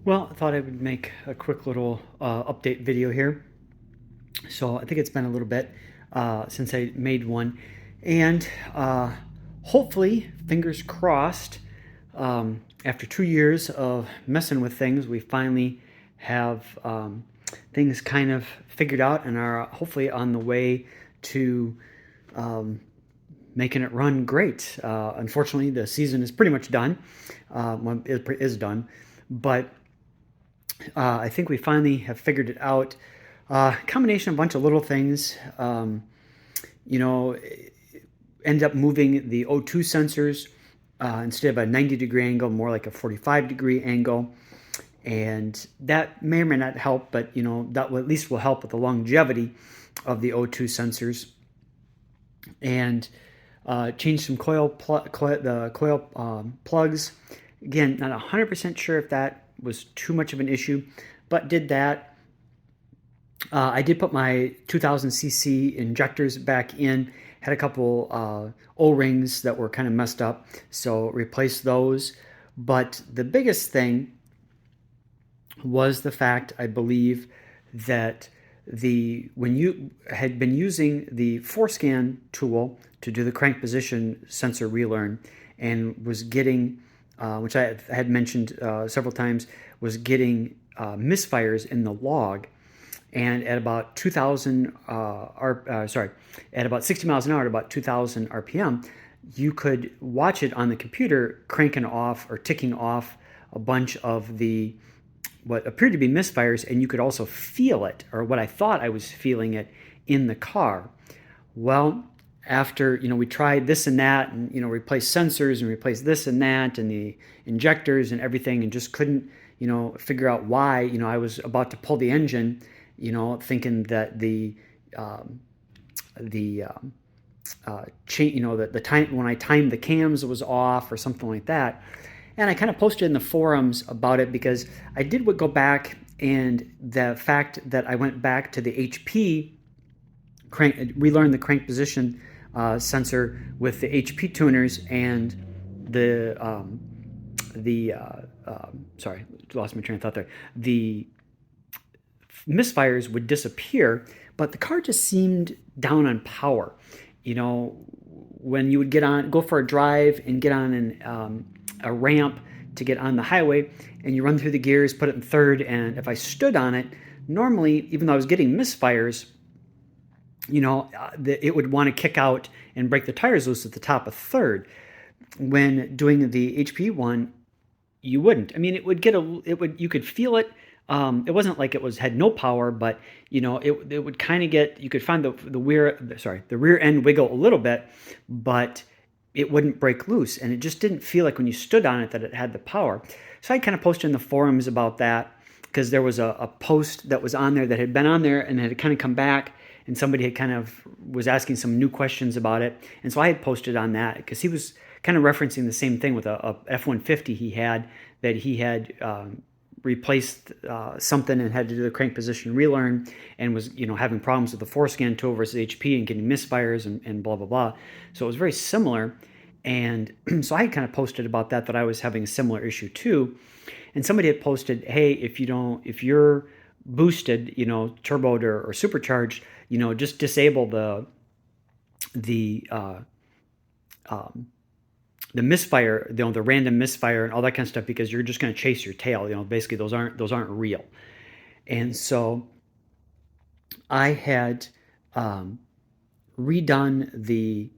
Well, I thought I would make a quick little update video here. So I think it's been a little bit since I made one. And hopefully, fingers crossed, after 2 years of messing with things, we finally have things kind of figured out and are hopefully on the way to um, making it run great. Unfortunately, the season is pretty much done. Well, it is done. But I think we finally have figured it out. Combination of a bunch of little things. You know, End up moving the O2 sensors instead of a 90-degree angle, more like a 45-degree angle. And that may or may not help, but that will, at least will help with the longevity of the O2 sensors. And change some coil plugs. Again, not 100% sure if that was too much of an issue, but did that. I did put my 2000cc injectors back in. Had a couple O-rings that were kind of messed up, so replaced those. But the biggest thing was the fact, I believe, that when you had been using the ForeScan tool to do the crank position sensor relearn and was getting, which I had mentioned several times, was getting misfires in the log. And at about 2000 at about 60 miles an hour at about 2000 rpm, you could watch it on the computer cranking off or ticking off a bunch of the what appeared to be misfires, and you could also feel it, or what I thought I was feeling it, in the car. Well, after we tried this and that, and replaced sensors and replaced this and that, and the injectors and everything, and just couldn't figure out why. I was about to pull the engine, thinking that the chain, the time when I timed the cams was off or something like that. And I kind of posted in the forums about it because I did go back, and the fact that I went back to the HP relearned the crank position sensor with the HP tuners, and sorry, lost my train of thought there. The misfires would disappear, but the car just seemed down on power. When you would go for a drive and get on a ramp to get on the highway, and you run through the gears, put it in third, and if I stood on it, normally, even though I was getting misfires, it would want to kick out and break the tires loose at the top of third. When doing the HP one, you wouldn't. I mean, you could feel it. It wasn't like had no power, but it would kind of get. You could find the rear end wiggle a little bit, but it wouldn't break loose, and it just didn't feel like when you stood on it that it had the power. So I kind of posted in the forums about that, because there was a post that was on there that had been on there and had kind of come back, and somebody had kind of was asking some new questions about it, and so I had posted on that because he was kind of referencing the same thing with a F-150 he had replaced something and had to do the crank position relearn, and was having problems with the ForeScan tool versus HP and getting misfires and blah blah blah. So it was very similar, and so I kind of posted about that I was having a similar issue too. And somebody had posted, hey, if you're boosted, turboed or supercharged, just disable the the misfire, the random misfire and all that kind of stuff, because you're just going to chase your tail. Basically those aren't real. And so I had redone the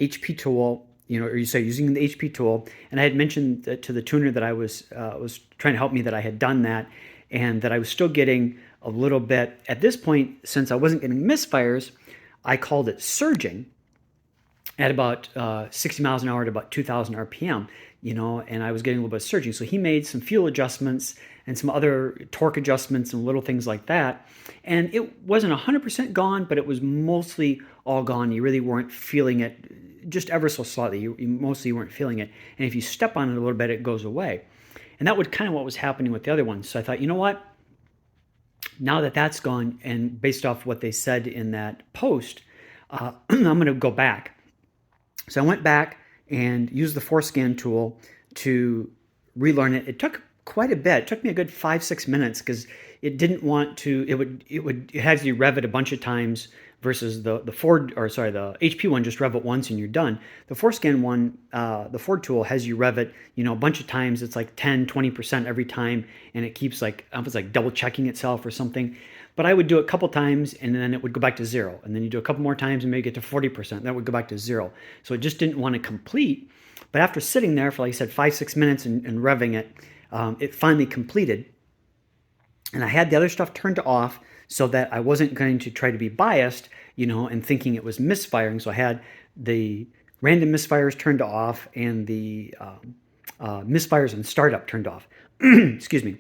HP tool, or you say using the HP tool, and I had mentioned to the tuner that I was trying to help me that I had done that, and that I was still getting a little bit at this point. Since I wasn't getting misfires, I called it surging at about 60 miles an hour at about 2000 RPM, and I was getting a little bit of surging. So he made some fuel adjustments and some other torque adjustments and little things like that. And it wasn't 100% gone, but it was mostly all gone. You really weren't feeling it, just ever so slightly. You mostly weren't feeling it. And if you step on it a little bit, it goes away. And that was kind of what was happening with the other ones. So I thought, you know what? Now that that's gone, and based off what they said in that post, I'm going to go back. So I went back and used the ForeScan tool to relearn it. It took quite a bit. It took me a good 5-6 minutes because it didn't want to. It has you rev it a bunch of times versus the Ford, or sorry, the HP one, just rev it once and you're done. The Forescan one, the Ford tool, has you rev it, a bunch of times. It's like 10-20% every time, and it keeps like, it's like double checking itself or something. But I would do it a couple times and then it would go back to 0, and then you do a couple more times and maybe get to 40%. That would go back to 0. So it just didn't want to complete. But after sitting there for, like I said, 5-6 minutes and revving it, it finally completed. And I had the other stuff turned off so that I wasn't going to try to be biased, and thinking it was misfiring. So I had the random misfires turned off and the misfires and startup turned off. Excuse me.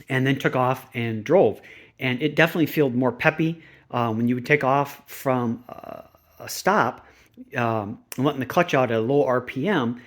And then took off and drove. And it definitely felt more peppy when you would take off from a stop, and letting the clutch out at a low RPM.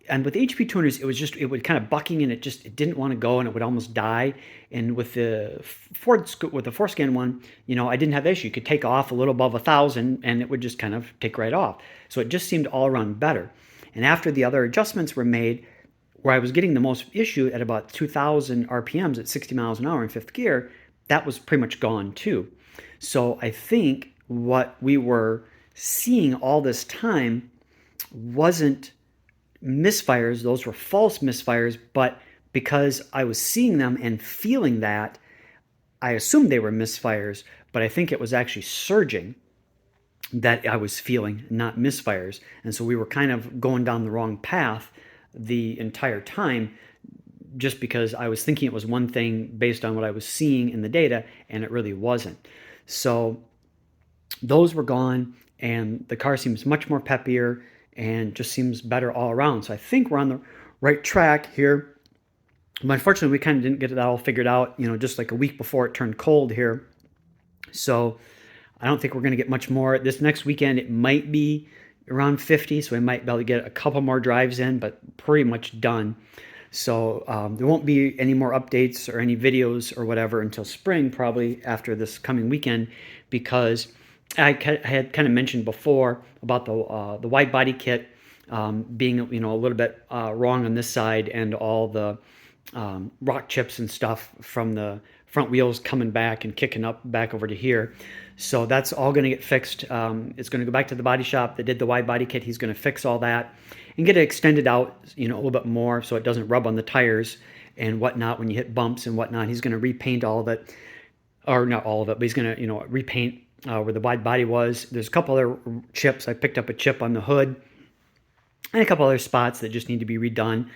And with the HP200s, it would kind of bucking, and it didn't want to go, and it would almost die. And with the Forescan one, I didn't have that issue. You could take off a little above 1,000 and it would just kind of take right off. So it just seemed all around better. And after the other adjustments were made, where I was getting the most issue at about 2,000 RPMs at 60 miles an hour in fifth gear, that was pretty much gone too. So I think what we were seeing all this time wasn't misfires. Those were false misfires, but because I was seeing them and feeling that, I assumed they were misfires, but I think it was actually surging that I was feeling, not misfires. And so we were kind of going down the wrong path the entire time, just because I was thinking it was one thing based on what I was seeing in the data, and it really wasn't. So those were gone, and the car seems much more peppier and just seems better all around. So I think we're on the right track here. But unfortunately, we kind of didn't get that all figured out, just like a week before it turned cold here. So I don't think we're going to get much more. This next weekend, it might be around 50, so we might be able to get a couple more drives in, but pretty much done. So there won't be any more updates or any videos or whatever until spring, probably after this coming weekend, because I had kind of mentioned before about the wide body kit being a little bit wrong on this side, and all the rock chips and stuff from the front wheels coming back and kicking up back over to here. So that's all going to get fixed. It's going to go back to the body shop that did the wide body kit. He's going to fix all that and get it extended out, a little bit more so it doesn't rub on the tires and whatnot when you hit bumps and whatnot. He's going to repaint all of it, or not all of it, but he's going to, repaint where the wide body was. There's a couple other chips. I picked up a chip on the hood and a couple other spots that just need to be redone.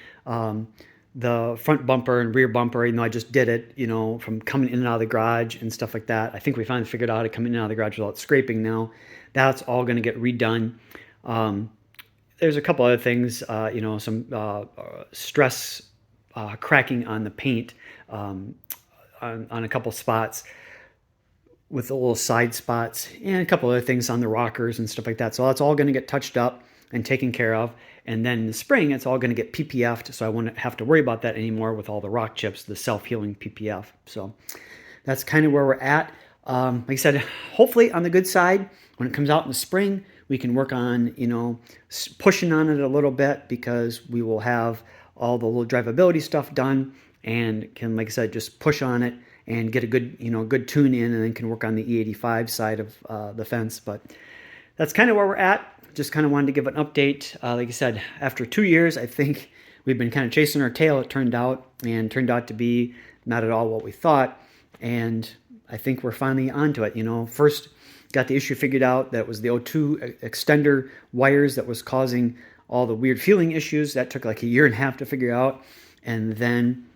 The front bumper and rear bumper, I just did it, from coming in and out of the garage and stuff like that. I think we finally figured out how to come in and out of the garage without scraping now. That's all going to get redone. There's a couple other things, some stress cracking on the paint on a couple spots with the little side spots, and a couple other things on the rockers and stuff like that. So that's all going to get touched up and taken care of. And then in the spring, it's all going to get PPF'd, so I won't have to worry about that anymore with all the rock chips, the self-healing PPF. So that's kind of where we're at. Like I said, hopefully on the good side, when it comes out in the spring, we can work on, pushing on it a little bit, because we will have all the little drivability stuff done, and can, like I said, just push on it and get a good, good tune in, and then can work on the E85 side of the fence. But that's kind of where we're at. Just kind of wanted to give an update. Like I said, after 2 years, I think we've been kind of chasing our tail, it turned out to be not at all what we thought. And I think we're finally onto it. First got the issue figured out. That was the O2 extender wires that was causing all the weird feeling issues. That took like a year and a half to figure out. And then,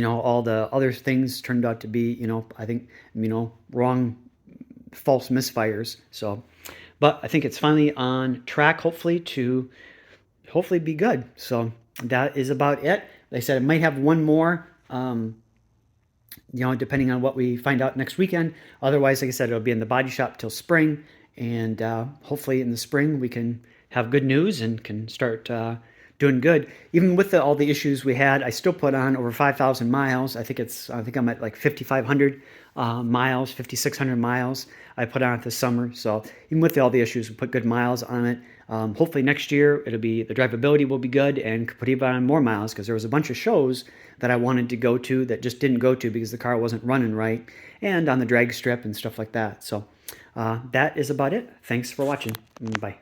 all the other things turned out to be, I think, wrong, false misfires. So, but I think it's finally on track, hopefully be good. So that is about it. Like I said, I might have one more, depending on what we find out next weekend. Otherwise, like I said, it'll be in the body shop till spring. And hopefully in the spring we can have good news and can start doing good. Even with all the issues we had, I still put on over 5,000 miles. I think I'm at like 5,500 miles, 5,600 miles I put on it this summer. So even with all the issues, we put good miles on it. Hopefully next year the drivability will be good and could put even on more miles, because there was a bunch of shows that I wanted to go to that just didn't go to because the car wasn't running right, and on the drag strip and stuff like that. So that is about it. Thanks for watching. Bye.